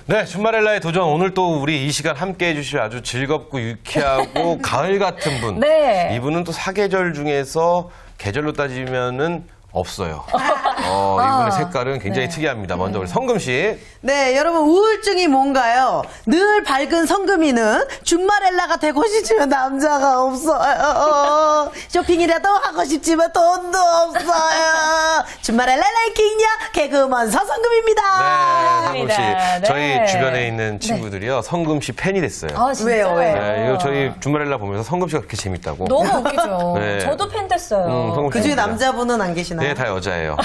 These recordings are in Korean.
네, 준마렐라의 도전. 오늘 또 우리 이 시간 함께 해주실 아주 즐겁고 유쾌하고 가을 같은 분. 네. 이분은 또 사계절 중에서 계절로 따지면은 없어요. 이분의 색깔은 굉장히 특이합니다. 먼저 우리 성금 씨. 네, 여러분 우울증이 뭔가요? 늘 밝은 성금이는 준마렐라가 되고 싶지만 남자가 없어요. 쇼핑이라도 하고 싶지만 돈도 없어요. 준마렐라 랭킹요 개그우먼 서성금입니다. 네, 성금 씨. 네. 저희 주변에 있는 친구들이요. 성금 씨 팬이 됐어요. 아, 진짜요? 왜요? 네, 이거 저희 준마렐라 보면서 성금 씨가 그렇게 재밌다고. 너무 웃기죠. 네. 저도 팬 됐어요. 성금 그 중에 팬입니다. 남자분은 안 계시나요? 네, 다 여자예요.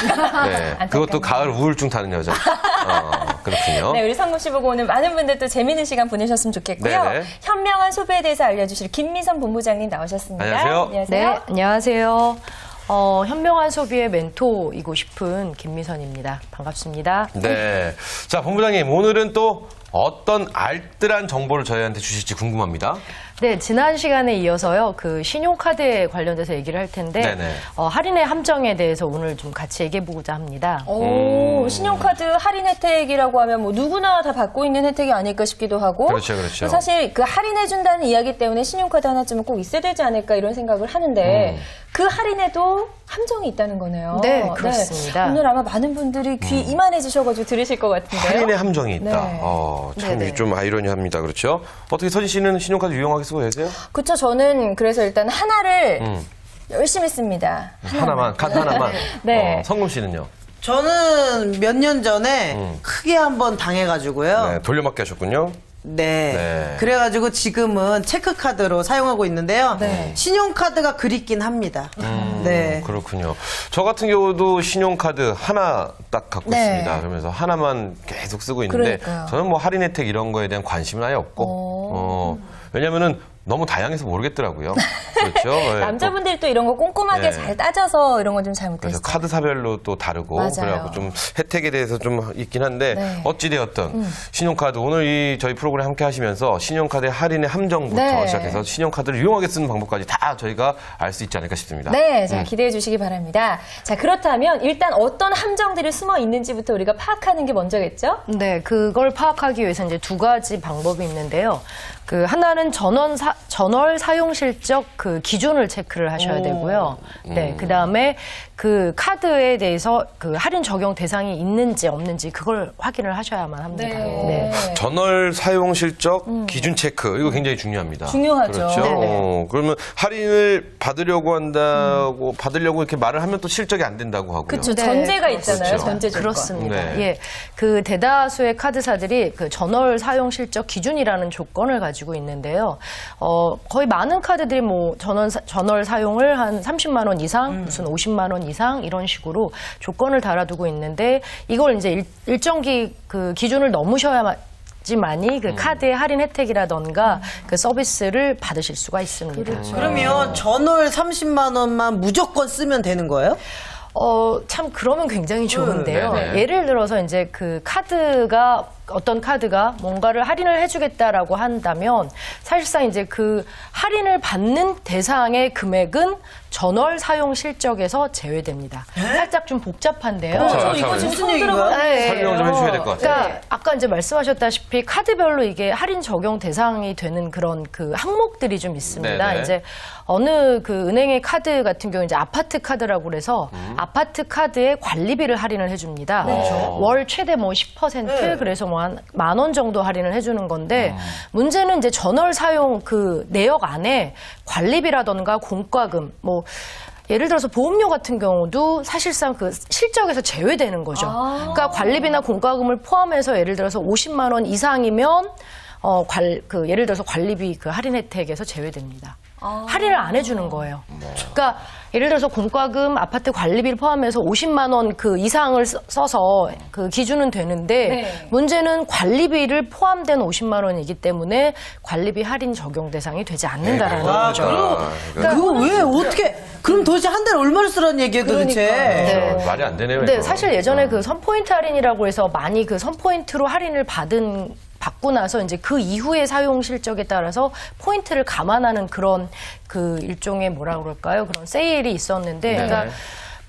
네, 그것도 가을 우울증 타는 여자. 그렇군요. 네, 우리 성금 씨 보고 오늘 많은 분들 또 재미있는 시간 보내셨으면 좋겠고요. 네네. 현명한 소비에 대해서 알려주실 김미선 본부장님 나오셨습니다. 안녕하세요. 네, 안녕하세요. 현명한 소비의 멘토이고 싶은 김미선입니다. 반갑습니다. 네. 자, 본부장님, 오늘은 또 어떤 알뜰한 정보를 저희한테 주실지 궁금합니다. 네, 지난 시간에 이어서요, 그 신용카드에 관련돼서 얘기를 할 텐데, 네네. 할인의 함정에 대해서 오늘 좀 같이 얘기해보고자 합니다. 오, 신용카드 할인 혜택이라고 하면 뭐 누구나 다 받고 있는 혜택이 아닐까 싶기도 하고. 그렇죠, 그렇죠. 또 사실 그 할인해준다는 이야기 때문에 신용카드 하나쯤은 꼭 있어야 되지 않을까 이런 생각을 하는데 그 할인에도 함정이 있다는 거네요. 네, 그렇습니다. 오늘 아마 많은 분들이 귀 이만해지셔가지고 들으실 것 같은데요. 할인의 함정이 있다. 네. 참 네네. 좀 아이러니합니다. 그렇죠? 어떻게 서진 씨는 신용카드 유용하게 쓰고 계세요? 그쵸, 저는 그래서 일단 하나를 열심히 씁니다. 하나만, 카드 하나만. 네. 성금 씨는요? 저는 몇 년 전에 크게 한번 당해가지고요. 네, 돌려막기 하셨군요. 네. 네. 그래가지고 지금은 체크카드로 사용하고 있는데요. 네. 신용카드가 그립긴 합니다. 네. 그렇군요. 저 같은 경우도 신용카드 하나 딱 갖고 네. 있습니다. 그러면서 하나만 계속 쓰고 있는데 그러니까요. 저는 뭐 할인 혜택 이런 거에 대한 관심은 아예 없고 왜냐면은 너무 다양해서 모르겠더라고요. 그렇죠. 네, 남자분들이 또 이런 거 꼼꼼하게 네. 잘 따져서 이런 건 좀 잘못했어요. 그래서 카드사별로 또 다르고 맞아요. 그래갖고 좀 혜택에 대해서 좀 있긴 한데 네. 어찌되었든 신용카드 오늘 이 저희 프로그램 함께 하시면서 신용카드의 할인의 함정부터 네. 시작해서 신용카드를 유용하게 쓰는 방법까지 다 저희가 알 수 있지 않을까 싶습니다. 네, 자, 기대해 주시기 바랍니다. 자, 그렇다면 일단 어떤 함정들이 숨어 있는지부터 우리가 파악하는 게 먼저겠죠? 네, 그걸 파악하기 위해서 이제 두 가지 방법이 있는데요. 그 하나는 전월 사용 실적 그 기준을 체크를 하셔야 되고요. 네, 그 다음에 그 카드에 대해서 그 할인 적용 대상이 있는지 없는지 그걸 확인을 하셔야만 합니다. 네. 전월 사용 실적 기준 체크 이거 굉장히 중요합니다. 중요하죠. 그렇죠. 네네. 그러면 할인을 받으려고 한다고 받으려고 이렇게 말을 하면 또 실적이 안 된다고 하고요. 그렇죠. 네, 전제가 있잖아요. 그렇죠. 전제 조건. 그렇습니다. 네. 예, 그 대다수의 카드사들이 그 전월 사용 실적 기준이라는 조건을 가지고 있는데요. 거의 많은 카드들이 뭐 전월 사용을 한 30만 원 이상, 무슨 50만 원 이상 이런 식으로 조건을 달아두고 있는데 이걸 이제 일정기 그 기준을 넘으셔야지만이 그 카드의 할인 혜택이라던가 그 서비스를 받으실 수가 있습니다. 그렇죠. 그러면 전월 30만 원만 무조건 쓰면 되는 거예요? 참 그러면 굉장히 좋은데요. 네네. 예를 들어서 이제 그 카드가 어떤 카드가 뭔가를 할인을 해주겠다라고 한다면 사실상 이제 그 할인을 받는 대상의 금액은 전월 사용 실적에서 제외됩니다. 살짝 좀 복잡한데요. 저 이거 지금 무슨 처음 얘기인가요? 들어보는 네. 설명을 좀 해주셔야 될 것 같아요. 그러니까 아까 이제 말씀하셨다시피 카드별로 이게 할인 적용 대상이 되는 그런 그 항목들이 좀 있습니다. 네네. 이제 어느 그 은행의 카드 같은 경우 이제 아파트 카드라고 그래서 아파트 카드에 관리비를 할인을 해줍니다. 월 최대 뭐 10% 그래서 뭐 한 10,000원 정도 할인을 해주는 건데 문제는 이제 전월 사용 그 내역 안에 관리비라던가 공과금 뭐 예를 들어서 보험료 같은 경우도 사실상 그 실적에서 제외되는 거죠. 그러니까 관리비나 공과금을 포함해서 예를 들어서 50만 원 이상이면 예를 들어서 관리비 그 할인 혜택에서 제외됩니다. 할인을 안 해주는 거예요. 그러니까 예를 들어서 공과금, 아파트 관리비를 포함해서 50만 원 그 이상을 써서 그 기준은 되는데 네. 문제는 관리비를 포함된 50만 원이기 때문에 관리비 할인 적용 대상이 되지 않는다라는 거죠. 그거 왜 어떻게? 그럼 도대체 한 달에 얼마를 쓰라는 얘기예요, 도대체? 네. 말이 안 되네요. 네, 이거. 사실 예전에 그 선포인트 할인이라고 해서 많이 그 선포인트로 할인을 받고 나서 이제 그 이후의 사용 실적에 따라서 포인트를 감안하는 그런 그 일종의 뭐라 그럴까요? 그런 세일이 있었는데, 그러니까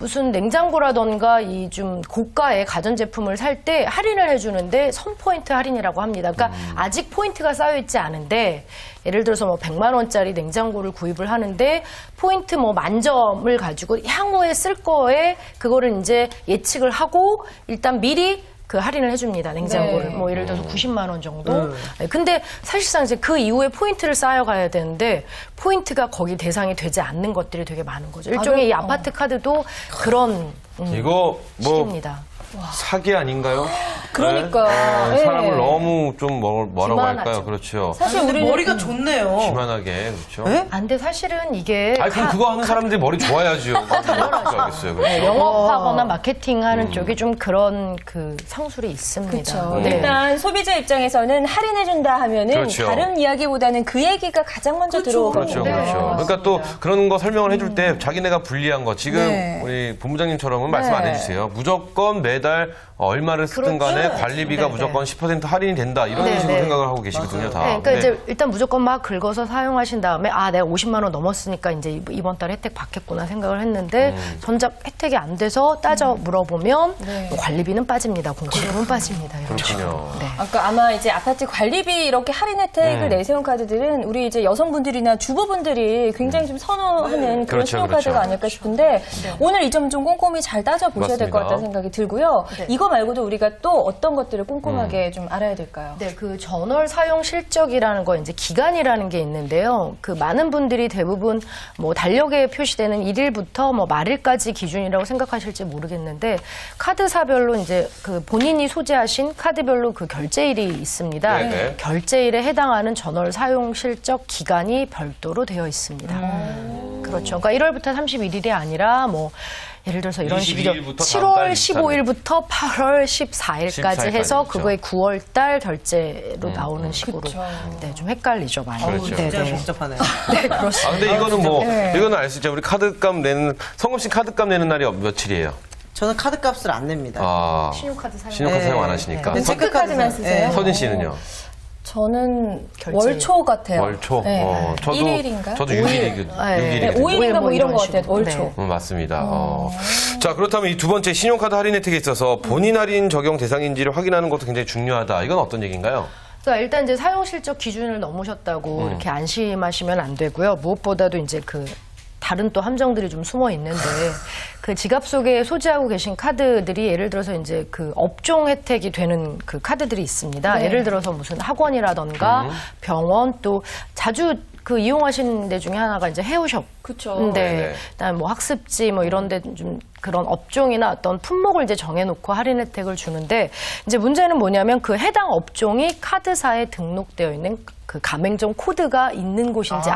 무슨 냉장고라던가 이 좀 고가의 가전제품을 살 때 할인을 해주는데 선포인트 할인이라고 합니다. 그러니까 아직 포인트가 쌓여있지 않은데 예를 들어서 뭐 100만 원짜리 냉장고를 구입을 하는데 포인트 뭐 10,000점을 가지고 향후에 쓸 거에 그거를 이제 예측을 하고 일단 미리 그 할인을 해줍니다. 냉장고를. 네. 뭐 예를 들어서 90만 원 정도. 네, 근데 사실상 이제 그 이후에 포인트를 쌓여가야 되는데 포인트가 거기 대상이 되지 않는 것들이 되게 많은 거죠. 일종의 이 아파트 카드도 그런 이거 뭐 식입니다. 사기 아닌가요? 그러니까. 네, 네. 사람을 너무 좀 뭐라고 기만하죠. 할까요? 그렇죠. 사실 우리 머리가 좋네요. 기만하게 그렇죠. 네? 안 돼, 사실은 이게. 아니 그럼 그거 하는 사람들이 머리 좋아야지요. 알겠어요. 네, 그렇죠. 영업하거나 마케팅하는 쪽이 좀 그런 그 상술이 있습니다. 그렇죠. 네. 일단 소비자 입장에서는 할인해준다 하면은 그렇죠. 다른 이야기보다는 그 얘기가 가장 먼저 들어오거든요. 그렇죠, 그렇죠. 그러니까 또 그런 거 설명을 해줄 때 자기네가 불리한 거 지금 네. 우리 본부장님처럼은 말씀 안 해주세요. 무조건 매달 얼마를 쓰든 간에 관리비가 네, 무조건 10% 할인이 된다 이런 네, 식으로 네. 생각을 하고 계시거든요. 다. 네, 그러니까 네. 이제 일단 무조건 막 긁어서 사용하신 다음에 내가 50만 원 넘었으니까 이제 이번 달에 혜택 받겠구나 생각을 했는데 정작 혜택이 안 돼서 따져 물어보면 뭐 관리비는 빠집니다. 공과금은 빠집니다. 이런 그렇군요. 네. 아까 아마 이제 아파트 관리비 이렇게 할인 혜택을 내세운 카드들은 우리 이제 여성분들이나 주부분들이 굉장히 좀 선호하는 그런 그렇죠, 신용카드가 그렇죠. 아닐까 싶은데 오늘 이 점 좀 꼼꼼히 잘 따져보셔야 될 것 맞습니다. 같다는 생각이 들고요. 이거 말고도 우리가 또 어떤 것들을 꼼꼼하게 좀 알아야 될까요? 네, 그 전월 사용 실적이라는 거 이제 기간이라는 게 있는데요. 그 많은 분들이 대부분 뭐 달력에 표시되는 1일부터 뭐 말일까지 기준이라고 생각하실지 모르겠는데 카드사별로 이제 그 본인이 소지하신 카드별로 그 결제일이 있습니다. 네네. 결제일에 해당하는 전월 사용 실적 기간이 별도로 되어 있습니다. 그렇죠. 그러니까 1월부터 31일이 아니라 뭐 예를 들어서 이런 식이죠. 22일부터 다음 달 7월 15일부터 8월 14일까지 14일까지 해서 그렇죠. 그거의 9월 달 결제로 나오는 식으로. 네, 좀 헷갈리죠, 많이. 그렇죠. 네, 진짜 네. 복잡하네요. 네, 그렇습니다. 아, 근데 이거는 뭐 이거는 알 수 있죠. 우리 카드값 내는 성금 씨 카드값 내는 날이 며칠이에요? 저는 카드값을 안 냅니다. 아, 신용카드 사용. 신용카드 네. 사용 안 하시니까. 네. 체크카드만 쓰세요? 서진 씨는요? 저는 결제. 월초 같아요. 월초. 네. 저도 1일인가? 저도 6일이거든요. 네, 5일인가 뭐 이런 것 같아요. 월초. 네. 맞습니다. 자, 그렇다면 이 두 번째 신용카드 할인 혜택에 있어서 본인 할인 적용 대상인지를 확인하는 것도 굉장히 중요하다. 이건 어떤 얘기인가요? 그러니까 일단 이제 사용 실적 기준을 넘으셨다고 이렇게 안심하시면 안 되고요. 무엇보다도 이제 그 다른 또 함정들이 좀 숨어 있는데 그 지갑 속에 소지하고 계신 카드들이 예를 들어서 이제 그 업종 혜택이 되는 그 카드들이 있습니다. 예를 들어서 무슨 학원이라던가 병원 또 자주 그 이용하시는 데 중에 하나가 이제 헤어숍. 그쵸. 네네. 네. 그다음에 뭐 학습지 뭐 이런 데 좀 그런 업종이나 어떤 품목을 이제 정해놓고 할인 혜택을 주는데 이제 문제는 뭐냐면 그 해당 업종이 카드사에 등록되어 있는 그 가맹점 코드가 있는 곳인지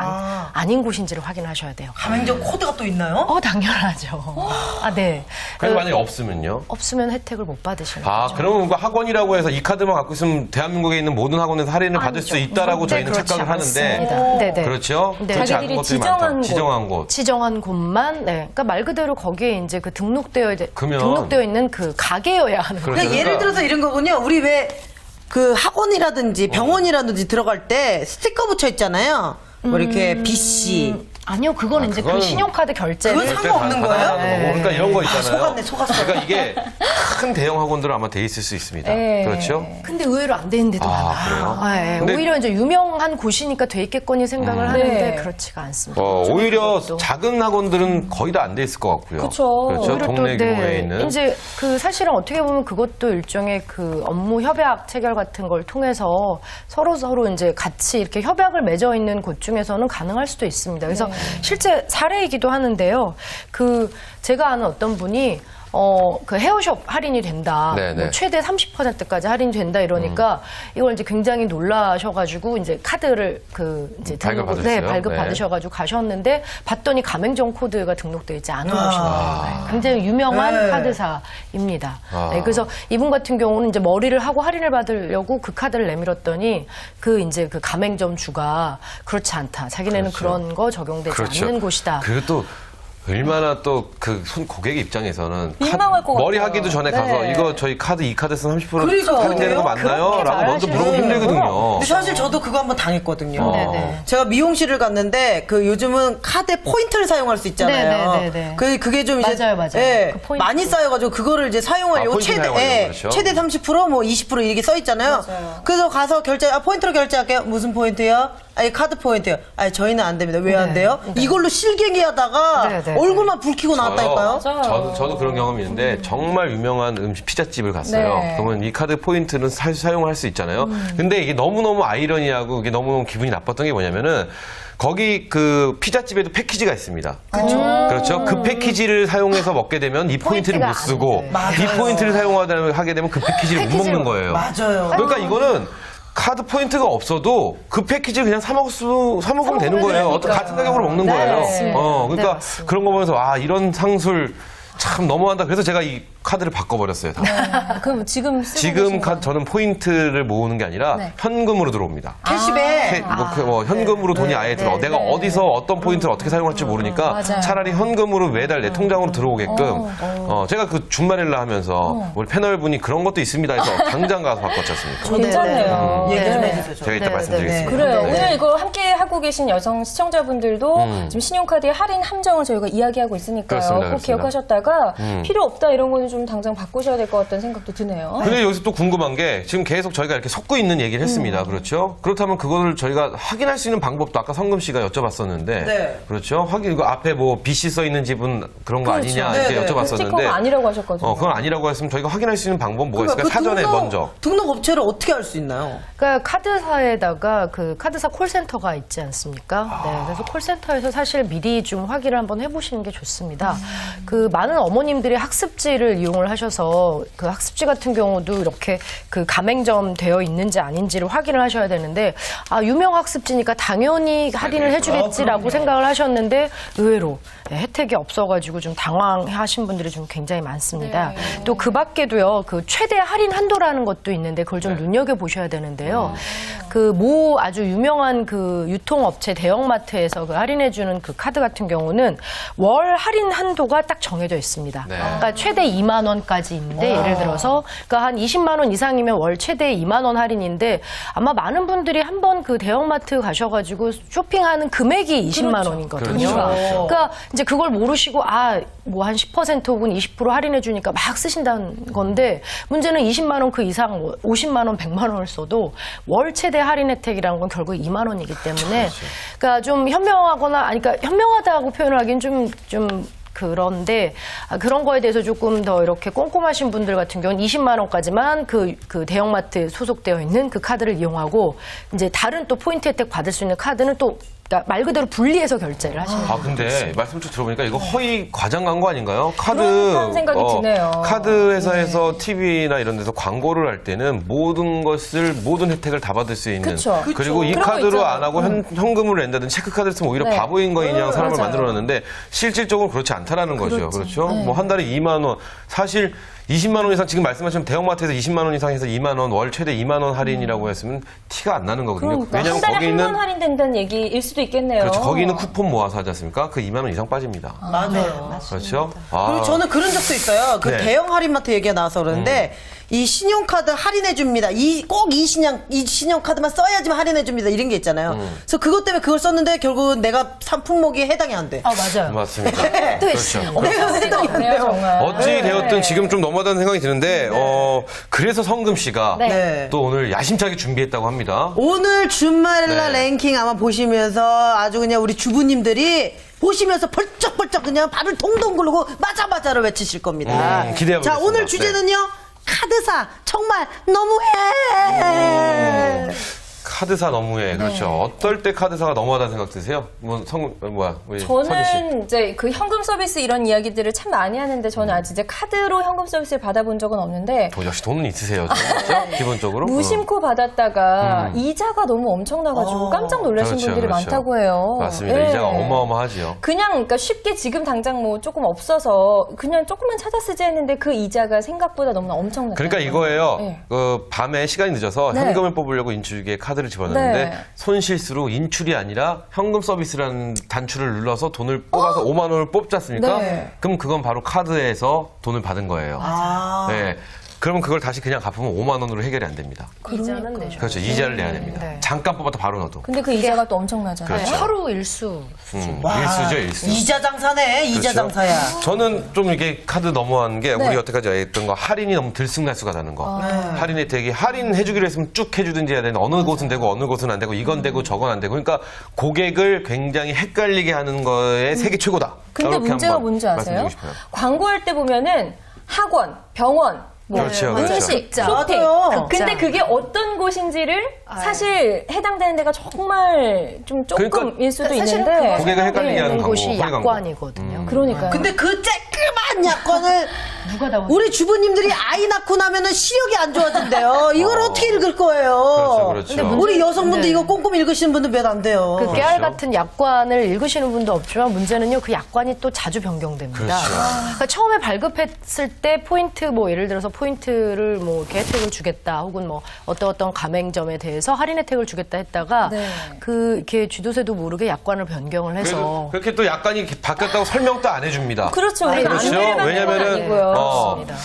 아닌 곳인지를 확인하셔야 돼요. 가맹점 코드가 또 있나요? 당연하죠. 네. 그래서 만약에 없으면요? 없으면 혜택을 못 받으시는 아, 거죠. 그러면 그 학원이라고 해서 이 카드만 갖고 있으면 대한민국에 있는 모든 학원에서 할인을 받을 수 있다라고 절대 저희는 그렇지 착각을 하는데. 않습니다. 네네. 그렇죠? 네. 그렇지 않은 자기들이 것들이 지정한 많다. 곳. 지정한 곳. 지정한 곳만, 네. 그러니까 말 그대로 거기에 이제 그 그러면- 등록되어 있는 그 가게여야 하는 그렇죠. 거죠. 그러니까 예를 들어서 이런 거군요. 우리 왜 그 학원이라든지 병원이라든지 들어갈 때 스티커 붙여 있잖아요. 뭐 이렇게 BC. 아니요, 그거는 이제 그건- 그 신용카드 결제를. 그건 상관없는 거예요? 그러니까 이런 거 있잖아요. 속았네, 속았어. 그러니까 이게 큰 대형 학원들은 아마 돼 있을 수 있습니다. 네. 그렇죠? 근데 의외로 안 되는 데도 많아요. 그래요? 네, 근데- 오히려 이제 유명한 곳이니까 돼 있겠거니 생각을 하는데 네. 그렇지가 않습니다. 오히려 그것도. 작은 학원들은 거의 다 안 돼 있을 것 같고요. 그쵸. 그렇죠. 오히려 또, 동네 네, 규모에 있는. 이제 그 사실은 어떻게 보면 그것도 일종의 그 업무 협약 체결 같은 걸 통해서 서로 이제 같이 이렇게 협약을 맺어 있는 곳 중에서는 가능할 수도 있습니다. 그래서 실제 사례이기도 하는데요. 그 제가 아는 어떤 분이 그 헤어숍 할인이 된다. 네네. 뭐 최대 30%까지 할인이 된다 이러니까 이걸 이제 굉장히 놀라셔가지고 이제 카드를 그 이제 발급받으셨어요? 발급 네. 받으셔가지고 가셨는데 봤더니 가맹점 코드가 등록되어 있지 않은 곳입니다. 네, 굉장히 유명한 네. 카드사입니다. 네, 그래서 이분 같은 경우는 이제 머리를 하고 할인을 받으려고 그 카드를 내밀었더니 그 이제 그 가맹점 주가 그렇지 않다. 자기네는 그렇죠. 그런 거 적용되지 않는 곳이다. 그리고 또 얼마나 또 그 고객의 입장에서는 민망할 것 머리 같아요. 하기도 전에 네. 가서 이거 저희 카드 이 카드 쓰면 30% 그러니까. 할인되는 거 맞나요? 그렇게 라고 먼저 물어보기 말하시는 힘들거든요. 근데 사실 저도 그거 한번 당했거든요. 네네. 제가 미용실을 갔는데 그 요즘은 카드에 포인트를 사용할 수 있잖아요. 네네네네. 그게 좀 이제 맞아요, 맞아요. 예, 그 포인트. 많이 쌓여가지고 그거를 이제 사용하려고 포인트 사용하려고 그렇죠. 최대 30%뭐 20% 이렇게 써 있잖아요. 맞아요. 그래서 가서 포인트로 결제할게요. 무슨 포인트요? 아니 카드 포인트요. 아니 저희는 안 됩니다. 왜 안 네. 돼요? 이걸로 실갱이하다가 네, 네, 얼굴만 붉히고 나왔다니까요. 맞아요. 저도 그런 경험이 있는데 정말 유명한 피자집을 갔어요. 네. 그러면 이 카드 포인트는 사용할 수 있잖아요. 근데 이게 너무너무 아이러니하고 이게 너무너무 기분이 나빴던 게 뭐냐면은 거기 그 피자집에도 패키지가 있습니다. 그렇죠. 그 패키지를 사용해서 먹게 되면 이 포인트를 포인트가 못 쓰고 안 돼. 이 포인트를 하게 되면 그 패키지를 못 먹는 거예요. 맞아요. 그러니까 이거는 카드 포인트가 없어도 그 패키지를 그냥 사 먹으면 되는 거예요. 어떤 같은 가격으로 먹는 네, 거예요. 맞습니다. 그러니까 네, 맞습니다. 그런 거 보면서 아 이런 상술 참 너무한다. 그래서 제가 이 카드를 바꿔버렸어요. 다. 그럼 지금 쓰고 지금 계신 거. 저는 포인트를 모으는 게 아니라 네. 현금으로 들어옵니다. 캐시백. 현금으로 돈이 아예 들어. 네, 내가 네. 어디서 어떤 포인트를 어떻게 사용할지 모르니까 맞아요. 차라리 현금으로 매달 내 통장으로 들어오게끔. 제가 그 준마렐라 하면서 우리 패널분이 그런 것도 있습니다 해서 당장 가서 바꿨지 않습니까? 괜찮네요. 얘기 좀 네. 해주세요. 저. 제가 이따 네, 말씀드리겠습니다. 그래요. 네. 오늘 이거 함께 하고 계신 여성 시청자분들도 지금 신용카드의 할인 함정을 저희가 이야기하고 있으니까요. 그렇습니다, 꼭 그렇습니다. 기억하셨다가 필요 없다 이런 거는 좀 당장 바꾸셔야 될 것 같다는 생각도 드네요. 근데 여기서 또 궁금한 게 지금 계속 저희가 이렇게 섞고 있는 얘기를 했습니다. 그렇죠? 그렇다면 그거를 저희가 확인할 수 있는 방법도 아까 성금 씨가 여쭤봤었는데 네. 그렇죠? 이거 앞에 뭐 BC 써 있는 집은 그런 거 그렇죠. 아니냐 네, 이렇게 네. 여쭤봤었는데 스티커가 아니라고 하셨거든요. 그건 아니라고 했으면 저희가 확인할 수 있는 방법 뭐가 그러니까 있을까요? 사전에 먼저. 등록 업체를 어떻게 알 수 있나요? 그러니까 카드사에다가 그 카드사 콜센터가 있지 않습니까? 네, 그래서 콜센터에서 사실 미리 좀 확인을 한번 해보시는 게 좋습니다. 그 많은 어머님들이 학습지를 이용을 하셔서 그 학습지 같은 경우도 이렇게 그 가맹점 되어 있는지 아닌지를 확인을 하셔야 되는데 유명 학습지니까 당연히 할인을 해주겠지라고 생각을 하셨는데 의외로 혜택이 없어가지고 좀 당황하신 분들이 좀 굉장히 많습니다. 또 그 밖에도요, 그 최대 할인 한도라는 것도 있는데 그걸 좀 눈여겨 보셔야 되는데요. 그 모 아주 유명한 그 유통업체 대형마트에서 그 할인해주는 그 카드 같은 경우는 월 할인 한도가 딱 정해져 있습니다. 네. 그러니까 최대 2만 원까지 있는데 예를 들어서 그러니까 한 20만 원 이상이면 월 최대 2만 원 할인인데 아마 많은 분들이 한번 그 대형마트 가셔가지고 쇼핑하는 금액이 20만 원이거든요. 그렇죠. 그러니까 이제 그걸 모르시고 뭐 한 10% 혹은 20% 할인해 주니까 막 쓰신다는 건데 문제는 20만 원 그 이상 50만 원, 100만 원을 써도 월 최대 할인 혜택이라는 건 결국 2만 원이기 때문에 그러니까 좀 현명하거나 그러니까 현명하다고 표현을 하긴 좀 그런데 그런 거에 대해서 조금 더 이렇게 꼼꼼하신 분들 같은 경우는 20만 원까지만 그 대형마트 소속되어 있는 그 카드를 이용하고 이제 다른 또 포인트 혜택 받을 수 있는 카드는 또 그러니까 말 그대로 분리해서 결제를 하시는 거예요. 근데 말씀 좀 들어보니까 이거 허위 과장 광고 아닌가요? 그런 생각이 드네요. 카드 회사에서 TV나 이런 데서 광고를 할 때는 모든 혜택을 다 받을 수 있는. 그쵸. 그리고 이 그런 거 카드로 있잖아요. 안 하고 현금으로 낸다든지 체크카드를 쓰면 오히려 네. 바보인 거이냐 사람을 맞아요. 만들어놨는데 실질적으로 그렇지 않다라는 거죠. 그렇죠? 뭐 한 달에 2만 원. 사실 20만 원 이상 지금 말씀하신 대형마트에서 20만 원 이상 해서 2만 원, 월 최대 2만 원 할인이라고 했으면 티가 안 나는 거거든요. 그러니까 왜냐하면 한 달에 거기 한 번 있는 할인된다는 얘기일 수도 있겠네요. 그렇죠. 거기 있는 쿠폰 모아서 하지 않습니까? 그 2만 원 이상 빠집니다. 맞아요. 그렇죠? 그리고 저는 그런 적도 있어요. 그 네. 대형 할인마트 얘기가 나와서 그러는데 이 신용카드 할인해 줍니다. 꼭 이 신용카드만 써야지만 할인해 줍니다. 이런 게 있잖아요. 그래서 그것 때문에 그걸 썼는데 결국은 내가 산 품목에 해당이 안 돼. 맞아요. 맞습니다. 또 그렇죠. 내가 해당이 안 네요 돼요. 정말. 어찌 되었든 지금 좀 너무하다는 생각이 드는데 그래서 성금 씨가 네. 또 오늘 야심차게 준비했다고 합니다. 오늘 준마렐라 네. 랭킹 아마 보시면서 아주 그냥 우리 주부님들이 보시면서 벌쩍벌쩍 그냥 발을 동동 굴르고 맞아를 외치실 겁니다. 기대해 자, 보겠습니다. 오늘 주제는요. 카드사 정말 너무해. 카드사 너무해. 그렇죠. 어떨 때 카드사가 너무하다는 생각 드세요? 우리 선희 씨. 저는 이제 그 현금 서비스 이런 이야기들을 참 많이 하는데 저는 아직 이제 카드로 현금 서비스를 받아본 적은 없는데 역시 돈은 있으세요. 그렇죠? 기본적으로. 무심코 받았다가 이자가 너무 엄청나가지고 깜짝 놀라신 그렇죠, 분들이 그렇죠. 많다고 해요. 맞습니다. 예. 이자가 어마어마하지요. 그냥 그러니까 쉽게 지금 당장 뭐 조금 없어서 그냥 조금만 찾아 쓰지 했는데 그 이자가 생각보다 너무나 엄청났어요. 그러니까 이거예요. 네. 그 밤에 시간이 늦어서 네. 현금을 뽑으려고 인출기에 카드 카드를 집어넣는데 네. 손실수로 인출이 아니라 현금 서비스라는 단추를 눌러서 돈을 뽑아서 5만 원을 뽑지 않습니까? 네. 그럼 그건 바로 카드에서 돈을 받은 거예요. 네. 그러면 그걸 다시 그냥 갚으면 5만 원으로 해결이 안 됩니다. 이자는 내죠. 그렇죠. 이자를 내야 됩니다. 네. 잠깐 뽑았다 바로 넣어도. 근데 그 이자가 또 엄청나잖아요. 그렇죠. 하루 일수 수준. 일수죠, 일수. 이자 장사네. 이자 그렇죠. 장사야. 저는 좀 이게 카드 넘어간 게 네. 우리 여태까지 했던 거 할인이 너무 들쑥날쑥 하다는 거. 할인 혜택이 할인해주기로 했으면 쭉 해주든지 해야 되는 어느 곳은 되고 어느 곳은 안 되고 이건 되고 저건 안 되고 그러니까 고객을 굉장히 헷갈리게 하는 거에 세계 최고다. 근데 이렇게 문제가 한번 뭔지 아세요? 말씀드리고 싶어요. 광고할 때 보면은 학원, 병원, 뭐 그렇죠, 그렇죠. 음식, 극장. 쇼핑. 맞아요. 근데 그게 어떤 곳인지를 사실 해당되는 데가 정말 좀 조금일 그러니까 수도 사실은 있는데 그거 고객을 헷갈리게 있는 하는 광고, 곳이 허위 광고. 약관이거든요. 그러니까요. 근데 그 쬐끄만 약관을 누가 다 우리 주부님들이 아이 낳고 나면은 시력이 안 좋아진대요. 이걸 어떻게 읽을 거예요? 그렇죠, 그렇죠. 우리 여성분들 네. 이거 꼼꼼히 읽으시는 분들 몇 안 돼요. 그 깨알 같은 약관을 읽으시는 분도 없지만 문제는요 그 약관이 또 자주 변경됩니다. 그렇죠. 그러니까 처음에 발급했을 때 포인트 뭐 예를 들어서 포인트를 뭐 이렇게 혜택을 주겠다 혹은 뭐 어떤 가맹점에 대해서 할인 혜택을 주겠다 했다가 네. 그 이렇게 쥐도새도 모르게 약관을 변경을 해서 그렇게 또 약관이 바뀌었다고 설명도 안 해줍니다. 그렇죠. 우리가 그렇죠. 안내를 받는 건 왜냐면은 아니고요. 그렇습니다.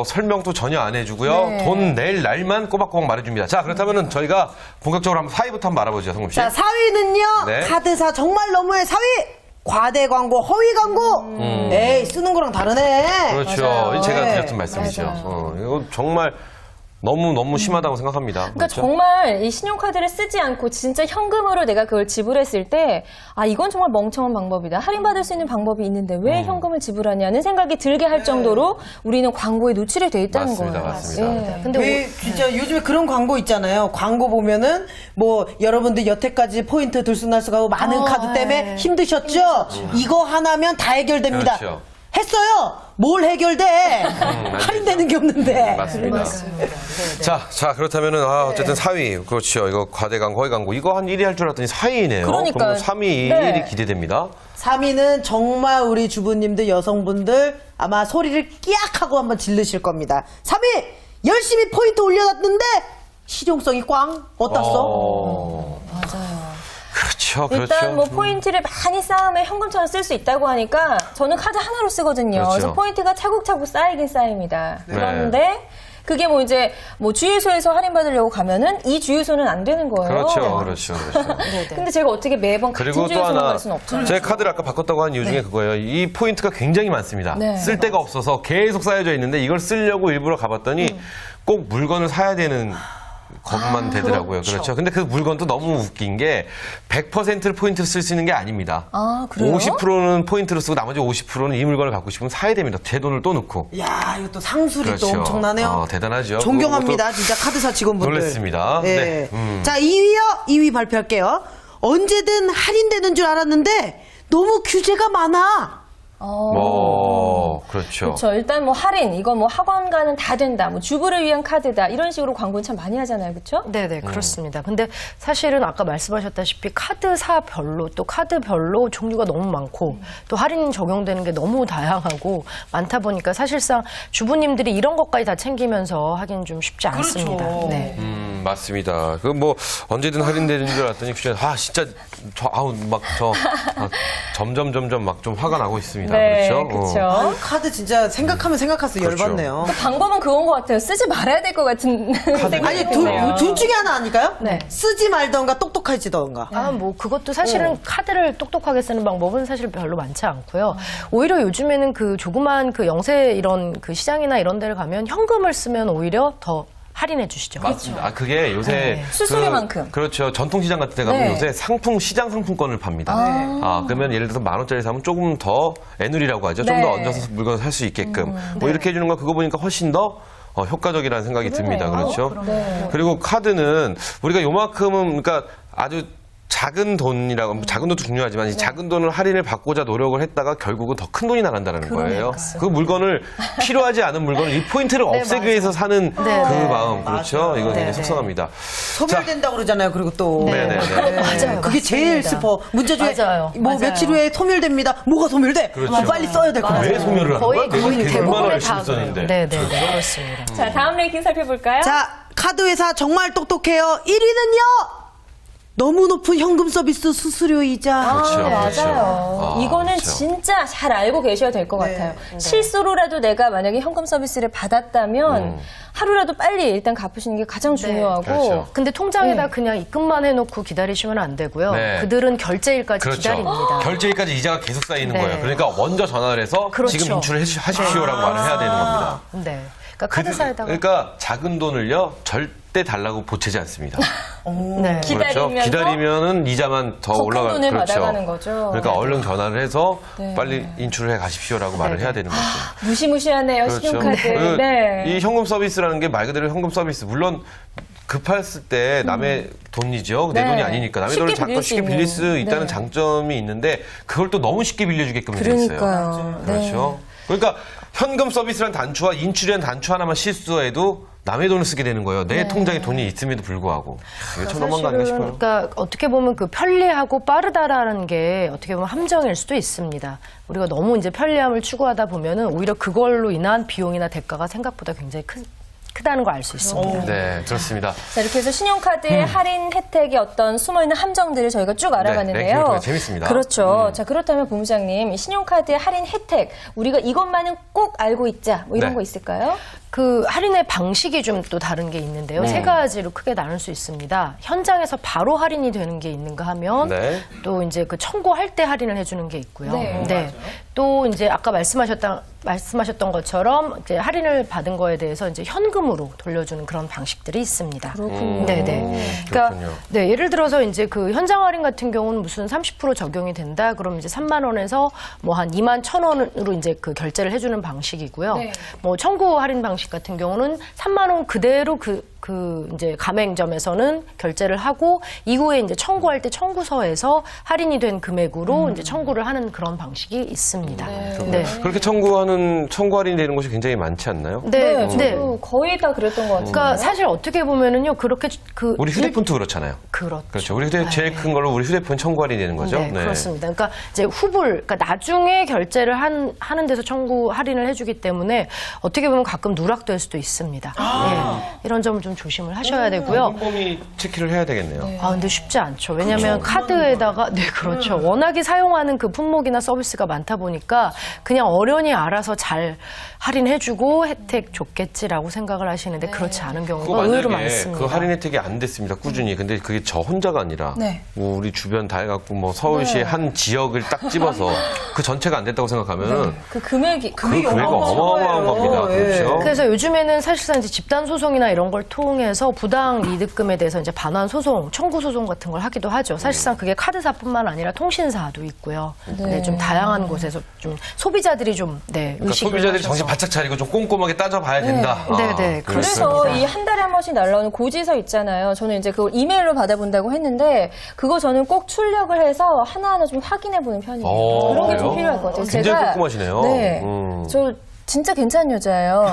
설명도 전혀 안 해주고요. 네. 돈 낼 날만 꼬박꼬박 말해줍니다. 자 그렇다면은 저희가 본격적으로 한번 4위부터 한번 알아보죠, 성금 씨. 자, 4위는요. 네. 카드사 정말 너무해 4위. 과대 광고, 허위 광고. 에이, 쓰는 거랑 다르네. 그렇죠. 맞아요. 제가 네. 드렸던 말씀이죠. 이거 정말 너무 심하다고 생각합니다. 그러니까 그렇죠? 정말 이 신용카드를 쓰지 않고 진짜 현금으로 내가 그걸 지불했을 때 아 이건 정말 멍청한 방법이다. 할인받을 수 있는 방법이 있는데 왜 현금을 지불하냐는 생각이 들게 할 정도로 우리는 광고에 노출이 돼 있다는 맞습니다, 거예요. 맞습니다. 예. 근데 왜 진짜 요즘에 그런 광고 있잖아요. 광고 보면은 뭐 여러분들 여태까지 포인트 들쑥날쑥하고 많은 카드 때문에 힘드셨죠? 이거 하나면 다 해결됩니다. 그렇죠. 했어요. 뭘 해결돼? 할인되는 게 없는데. 맞습니다. 자, 그렇다면은, 어쨌든 4위. 그렇죠. 이거 과대광고, 허위광고. 이거 한 1위 할 줄 알았더니 4위네요. 그러니까요. 그럼 3위, 네. 1위 기대됩니다. 3위는 정말 우리 주부님들, 여성분들 아마 소리를 끼악하고 한번 질르실 겁니다. 3위! 열심히 포인트 올려놨는데 실용성이 꽝? 어떻소? 맞아요. 그렇죠. 일단 뭐 포인트를 많이 쌓으면 현금처럼 쓸 수 있다고 하니까 저는 카드 하나로 쓰거든요. 그렇죠. 그래서 포인트가 차곡차곡 쌓이긴 쌓입니다. 그런데 그게 뭐 이제 뭐 주유소에서 할인받으려고 가면은 이 주유소는 안 되는 거예요. 그렇죠. 근데 제가 어떻게 매번 같은 그리고 또 주유소만 하나, 갈 수는 없잖아요. 제 카드를 아까 바꿨다고 한 이유 중에 그거예요. 이 포인트가 굉장히 많습니다. 네. 쓸 데가 없어서 계속 쌓여져 있는데 이걸 쓰려고 일부러 가봤더니 꼭 물건을 사야 되는 것만 되더라고요. 그렇죠. 근데 그 물건도 너무 웃긴 게 100%를 포인트로 쓸 수 있는 게 아닙니다. 아, 그래요? 50%는 포인트로 쓰고 나머지 50%는 이 물건을 갖고 싶으면 사야 됩니다. 제 돈을 또 넣고. 야, 이거 또 상술이 그렇죠. 또 엄청나네요. 대단하죠. 존경합니다. 진짜 카드사 직원분들. 놀랬습니다. 네. 네. 자, 2위요. 2위 발표할게요. 언제든 할인되는 줄 알았는데 너무 규제가 많아. 그렇죠. 그렇죠. 일단 뭐 할인, 이거 뭐 학원 가는 다 된다, 뭐 주부를 위한 카드다 이런 식으로 광고는 참 많이 하잖아요, 그렇죠? 네네 그렇습니다. 근데 사실은 아까 말씀하셨다시피 카드사별로 또 카드별로 종류가 너무 많고 또 할인 적용되는 게 너무 다양하고 많다 보니까 사실상 주부님들이 이런 것까지 다 챙기면서 하긴 좀 쉽지 않습니다. 네. 맞습니다. 그 뭐 언제든 할인되는 줄 알았더니 진짜 점점 막 좀 화가 나고 있습니다. 네, 그렇죠? 그렇죠. 아, 카드 진짜 생각하면 생각할수록 그렇죠. 열받네요. 방법은 그건 것 같아요. 쓰지 말아야 될 것 같은 생각이 아니, 드네요. 둘 중에 하나 아닐까요? 네. 쓰지 말던가 똑똑해지던가. 뭐 그것도 사실은 카드를 똑똑하게 쓰는 방법은 사실 별로 많지 않고요. 오히려 요즘에는 그 조그만 그 영세 이런 그 시장이나 이런 데를 가면 현금을 쓰면 오히려 더 할인해 주시죠. 맞습니다. 그게 요새 네. 수수료만큼. 그렇죠. 전통시장 같은 데 가면 네. 요새 시장 상품권을 팝니다. 그러면 예를 들어서 10,000원짜리 사면 조금 더 애누리라고 하죠. 좀 네. 더 얹어서 물건을 살 수 있게끔. 뭐 이렇게 해주는 거 그거 보니까 훨씬 더 효과적이라는 생각이 듭니다. 그렇죠. 그리고 카드는 우리가 요만큼은 그러니까 아주 작은 돈이라고 작은 돈도 중요하지만 이 작은 돈을 할인을 받고자 노력을 했다가 결국은 더 큰 돈이 나간다는 거예요. 그 물건을 필요하지 않은 물건을 이 포인트를 없애기 위해서 사는 그 마음 그렇죠. 이건 굉장히 속상합니다. 소멸된다고 그러잖아요. 그리고 또. 네네네. 맞아요. 그게 제일 맞습니다. 슬퍼. 문자 중에 맞아요. 뭐 맞아요. 며칠 후에 소멸됩니다. 뭐가 소멸돼? 그렇죠. 빨리 써야 될 것 같아요. 왜 소멸을 하는 거야? 거의 얼마나 대부분의 열심히 다 썼는데. 네네 그렇습니다. 자, 다음 랭킹 살펴볼까요? 자, 카드회사 정말 똑똑해요. 1위는요. 너무 높은 현금 서비스 수수료이자. 그렇죠, 맞아요. 그렇죠. 이거는 그렇죠. 진짜 잘 알고 계셔야 될 것 네. 같아요. 실수로라도 내가 만약에 현금 서비스를 받았다면 하루라도 빨리 일단 갚으시는 게 가장 중요하고. 그렇죠. 근데 통장에다 네. 그냥 입금만 해놓고 기다리시면 안 되고요. 네. 그들은 결제일까지 그렇죠. 기다립니다. 결제일까지 이자가 계속 쌓이는 네. 거예요. 그러니까 먼저 전화를 해서 그렇죠. 지금 인출을 하십시오라고 말을 해야 되는 겁니다. 네. 그러니까 카드사에다가 그러니까 작은 돈을요 절대 달라고 보채지 않습니다. 네. 그렇죠. 기다리면서 기다리면은 이자만 더 더 큰 올라가. 돈을 그렇죠. 받아가는 거죠. 그러니까 네. 얼른 전화를 해서 네. 빨리 인출을 해 가십시오라고 말을 해야 되는 거죠. 무시무시하네요, 신용카드. 그 네. 이 현금 서비스라는 게 말 그대로 현금 서비스. 물론 급했을 때 남의 돈이죠. 내 네. 돈이 아니니까 남의 쉽게 돈을 빌릴 자꾸 수 쉽게 빌릴 있는. 수 있다는 네. 장점이 있는데 그걸 또 너무 쉽게 빌려주게끔 돼 있어요. 그러니까요. 네. 그렇죠. 그러니까 현금 서비스란 단추와 인출이란 단추 하나만 실수해도 남의 돈을 쓰게 되는 거예요. 내 통장에 돈이 있음에도 불구하고. 이게 참 너무한 거 아닌가 싶어요. 그러니까 어떻게 보면 그 편리하고 빠르다라는 게 어떻게 보면 함정일 수도 있습니다. 우리가 너무 이제 편리함을 추구하다 보면은 오히려 그걸로 인한 비용이나 대가가 생각보다 굉장히 크다는 걸 알 수 있습니다. 네, 그렇습니다. 자, 이렇게 해서 신용카드의 할인 혜택의 어떤 숨어있는 함정들을 저희가 쭉 알아봤는데요. 랭킹을 통해 재밌습니다. 그렇죠. 자, 그렇다면 본부장님, 이 신용카드의 할인 혜택, 우리가 이것만은 꼭 알고 있자, 뭐 이런 네. 거 있을까요? 그 할인의 방식이 좀 또 다른 게 있는데요. 세 가지로 크게 나눌 수 있습니다. 현장에서 바로 할인이 되는 게 있는가 하면 네. 또 이제 그 청구할 때 할인을 해주는 게 있고요. 네. 또 이제 아까 말씀하셨던 것처럼 이제 할인을 받은 거에 대해서 이제 현금으로 돌려주는 그런 방식들이 있습니다. 그렇군요. 네네. 그러니까 그렇군요. 네, 예를 들어서 이제 그 현장 할인 같은 경우는 무슨 30% 적용이 된다. 그럼 이제 3만 원에서 뭐 한 2만 1,000원으로 이제 그 결제를 해주는 방식이고요. 네. 뭐 청구 할인 방식 같은 경우는 3만 원 그대로 그 이제 가맹점에서는 결제를 하고 이후에 이제 청구할 때 청구서에서 할인이 된 금액으로 이제 청구를 하는 그런 방식이 있습니다. 네. 그렇게 청구 할인이 되는 곳이 굉장히 많지 않나요? 네. 네. 저도 거의 다 그랬던 것 같아요. 그러니까 사실 어떻게 보면은요, 그렇게 우리 휴대폰도 그렇잖아요. 그렇죠. 우리 휴대 제일 큰 걸로 우리 휴대폰 청구 할인이 되는 거죠. 네, 그렇습니다. 그러니까 이제 그러니까 나중에 결제를 하는 데서 청구 할인을 해주기 때문에 어떻게 보면 가끔 누락될 수도 있습니다. 네, 이런 점을 좀 조심을 하셔야 되고요. 꼼꼼히 체크를 해야 되겠네요. 아, 근데 쉽지 않죠. 왜냐하면 카드에다가, 네, 그렇죠. 워낙에 사용하는 그 품목이나 서비스가 많다 보니까 그냥 어련히 알아서 잘 할인해주고 혜택 줬겠지라고 생각을 하시는데 그렇지 않은 그거 경우가 의외로 만약에 많습니다. 그 할인 혜택이 안 됐습니다. 꾸준히. 근데 그게 저 혼자가 아니라 네. 뭐 우리 주변 다 해갖고 뭐 서울시의 한 지역을 딱 집어서 그 전체가 안 됐다고 생각하면은 그 금액이 그 금액이 어마어마한 겁니다. 예. 그렇죠. 그래서 요즘에는 사실상 이제 집단 소송이나 이런 걸 통해서 부당 이득금에 대해서 이제 반환 소송, 청구 소송 같은 걸 하기도 하죠. 사실상 그게 카드사뿐만 아니라 통신사도 있고요. 네, 좀 다양한 곳에서 좀 소비자들이 좀 그러니까 의식을 소비자들이 하셔서. 정신 바짝 차리고 좀 꼼꼼하게 따져봐야 된다. 네, 그래서 그렇습니다. 이 한 달에 한 번씩 날라오는 고지서 있잖아요. 저는 이제 그걸 이메일로 받아본다고 했는데 그거 저는 꼭 출력을 해서 하나하나 좀 확인해 보는 편이에요. 그런 게 좀 그래요? 필요할 것 같아요. 굉장히 꼼꼼하시네요. 네, 저 진짜 괜찮은 여자예요.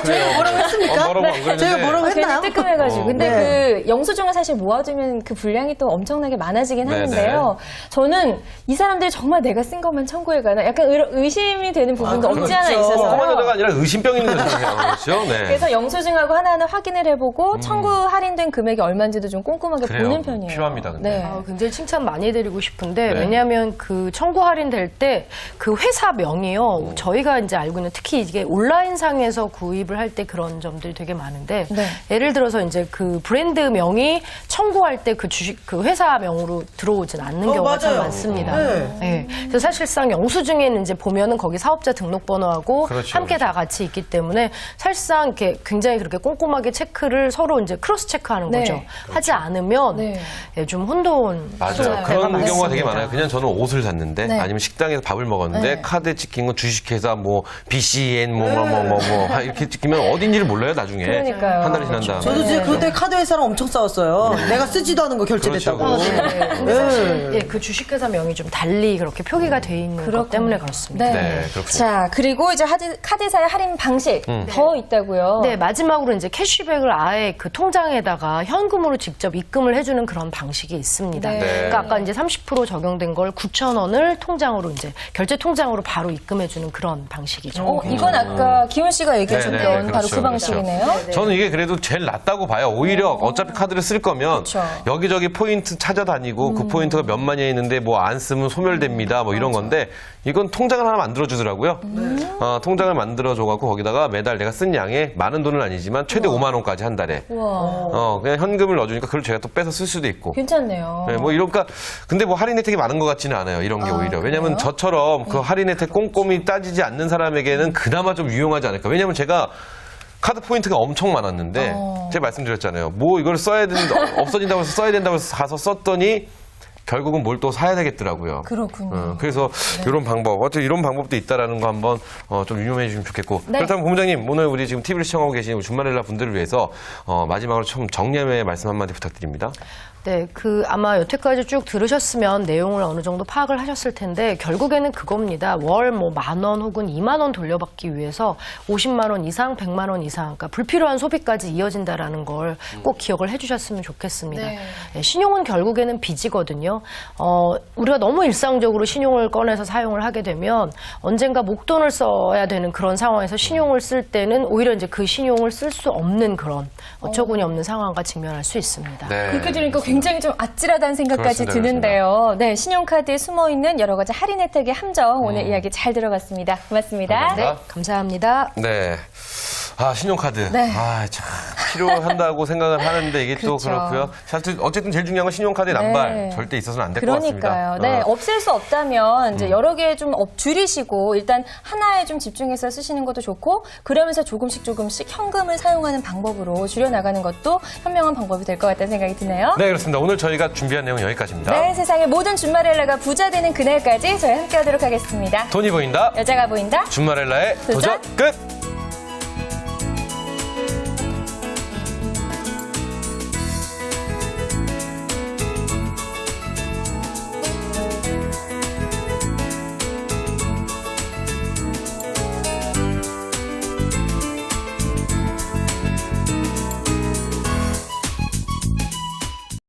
저희가 뭐라고 했습니까? 뭐라고 안 그랬는데. 저희가 뭐라고 했나요? 괜히 뜨끔해가지고. 근데 네. 그 영수증을 사실 모아두면 그 분량이 또 엄청나게 많아지긴 네네. 하는데요. 저는 이 사람들이 정말 내가 쓴 것만 청구해가나 약간 의심이 되는 부분도 없지 않아 그렇죠. 있어서. 꼼꼼한 여자가 아니라 의심병 있는 여자예요. 그렇죠? 네. 그래서 영수증하고 하나하나 확인을 해보고 청구 할인된 금액이 얼마인지도 좀 꼼꼼하게 그래요. 보는 편이에요. 필요합니다, 근데. 네. 굉장히 칭찬 많이 해드리고 싶은데 네. 왜냐하면 그 청구 할인될 때 그 회사 명이요. 저희가 이제 알고 있는 특히 이게 온라인상에서 구입을 할 때 그런 점들이 되게 많은데 네. 예를 들어서 이제 그 브랜드 명이 청구할 때 그 주식 그 회사 명으로 들어오진 않는 경우가 참 맞아요. 많습니다. 네. 네. 그래서 사실상 영수증에는 이제 보면은 거기 사업자 등록번호하고 그렇죠, 함께 그렇죠. 다 같이 있기 때문에 사실상 이렇게 굉장히 그렇게 꼼꼼하게 체크를 서로 이제 크로스 체크하는 네. 거죠. 하지 않으면 네. 예, 좀 혼돈 맞아요. 때가 그런 경우가 많습니다. 되게 많아요. 그냥 저는 옷을 샀는데 네. 아니면 식당에서 밥을 먹었는데 네. 카드에 찍힌 건 주식회사 뭐 BCN 뭐 이렇게 찍히면 어딘지를 몰라요 나중에. 그러니까요. 한 달이 지난 다음에. 저도 지금 그것 때문에 카드회사랑 엄청 싸웠어요. 내가 쓰지도 않은 거 결제됐다고. 그렇죠. 근데 사실 예, 그 주식회사 명이 좀 달리 그렇게 표기가 돼 있는 것 때문에 그렇습니다. 네. 네, 그렇군요. 자, 그리고 이제 카드사의 할인 방식 더 있다고요. 네, 마지막으로 이제 캐시백을 아예 그 통장에다가 현금으로 직접 입금을 해주는 그런 방식이 있습니다. 네. 그러니까 아까 이제 30% 적용된 걸 9,000원을 통장으로 이제 결제 통장으로 바로 입금해주는 그런 방식이죠. 이건 아까 기훈 씨가 얘기해 네. 주면 바로 그렇죠, 그 방식이네요. 저는 이게 그래도 제일 낫다고 봐요. 오히려 어차피 카드를 쓸 거면 그쵸. 여기저기 포인트 찾아다니고 그 포인트가 몇만 원 있는데 뭐 안 쓰면 소멸됩니다. 뭐 이런 건데 이건 통장을 하나 만들어주더라고요. 통장을 만들어줘갖고 거기다가 매달 내가 쓴 양에 많은 돈은 아니지만 최대 5만 원까지 한 달에. 우와. 그냥 현금을 넣어주니까 그걸 제가 또 빼서 쓸 수도 있고. 괜찮네요. 네, 뭐 이러니까 근데 뭐 할인 혜택이 많은 것 같지는 않아요. 이런 게 오히려. 왜냐면 저처럼 그 할인 혜택 꼼꼼히 따지지 않는 사람에게는 그나마 좀 유용하지 않을까. 왜냐면 제가 카드 포인트가 엄청 많았는데 제가 말씀드렸잖아요. 뭐 이걸 써야 된다, 없어진다고 해서 써야 된다고 해서 가서 썼더니 결국은 뭘 또 사야 되겠더라고요. 그렇군요. 그래서 이런 방법, 어쨌든 이런 방법도 있다라는 거 한번 좀 유념해 주시면 좋겠고. 네. 그렇다면 본부장님, 오늘 우리 지금 TV를 시청하고 계신 우리 준마렐라 분들을 위해서 마지막으로 좀 정리의 말씀 한마디 부탁드립니다. 네, 아마 여태까지 쭉 들으셨으면 내용을 어느 정도 파악을 하셨을 텐데, 결국에는 그겁니다. 월 뭐 10,000원 혹은 20,000원 돌려받기 위해서 50만 원 이상, 100만 원 이상, 그러니까 불필요한 소비까지 이어진다라는 걸 꼭 기억을 해주셨으면 좋겠습니다. 네, 신용은 결국에는 빚이거든요. 우리가 너무 일상적으로 신용을 꺼내서 사용을 하게 되면 언젠가 목돈을 써야 되는 그런 상황에서 신용을 쓸 때는 오히려 이제 그 신용을 쓸 수 없는 그런 어처구니 없는 상황과 직면할 수 있습니다. 네. 그렇게 들으니까 굉장히 좀 아찔하다는 생각까지 그렇습니다, 드는데요. 네, 신용카드에 숨어있는 여러 가지 할인 혜택의 함정 오늘 이야기 잘 들어봤습니다. 고맙습니다. 감사합니다. 네, 감사합니다. 네. 신용카드. 네. 참 필요한다고 생각을 하는데 이게 또 그렇죠. 그렇고요. 어쨌든 제일 중요한 건 신용카드의 남발. 네. 절대 있어서는 안 될 것 같습니다. 그러니까요. 네, 없앨 수 없다면 이제 여러 개 좀 줄이시고 일단 하나에 좀 집중해서 쓰시는 것도 좋고 그러면서 조금씩 현금을 사용하는 방법으로 줄여나가는 것도 현명한 방법이 될 것 같다는 생각이 드네요. 네, 그렇습니다. 오늘 저희가 준비한 내용은 여기까지입니다. 네, 세상의 모든 준마렐라가 부자 되는 그날까지 저희 함께 하도록 하겠습니다. 돈이 보인다. 여자가 보인다. 준마렐라의 도전 도전 끝!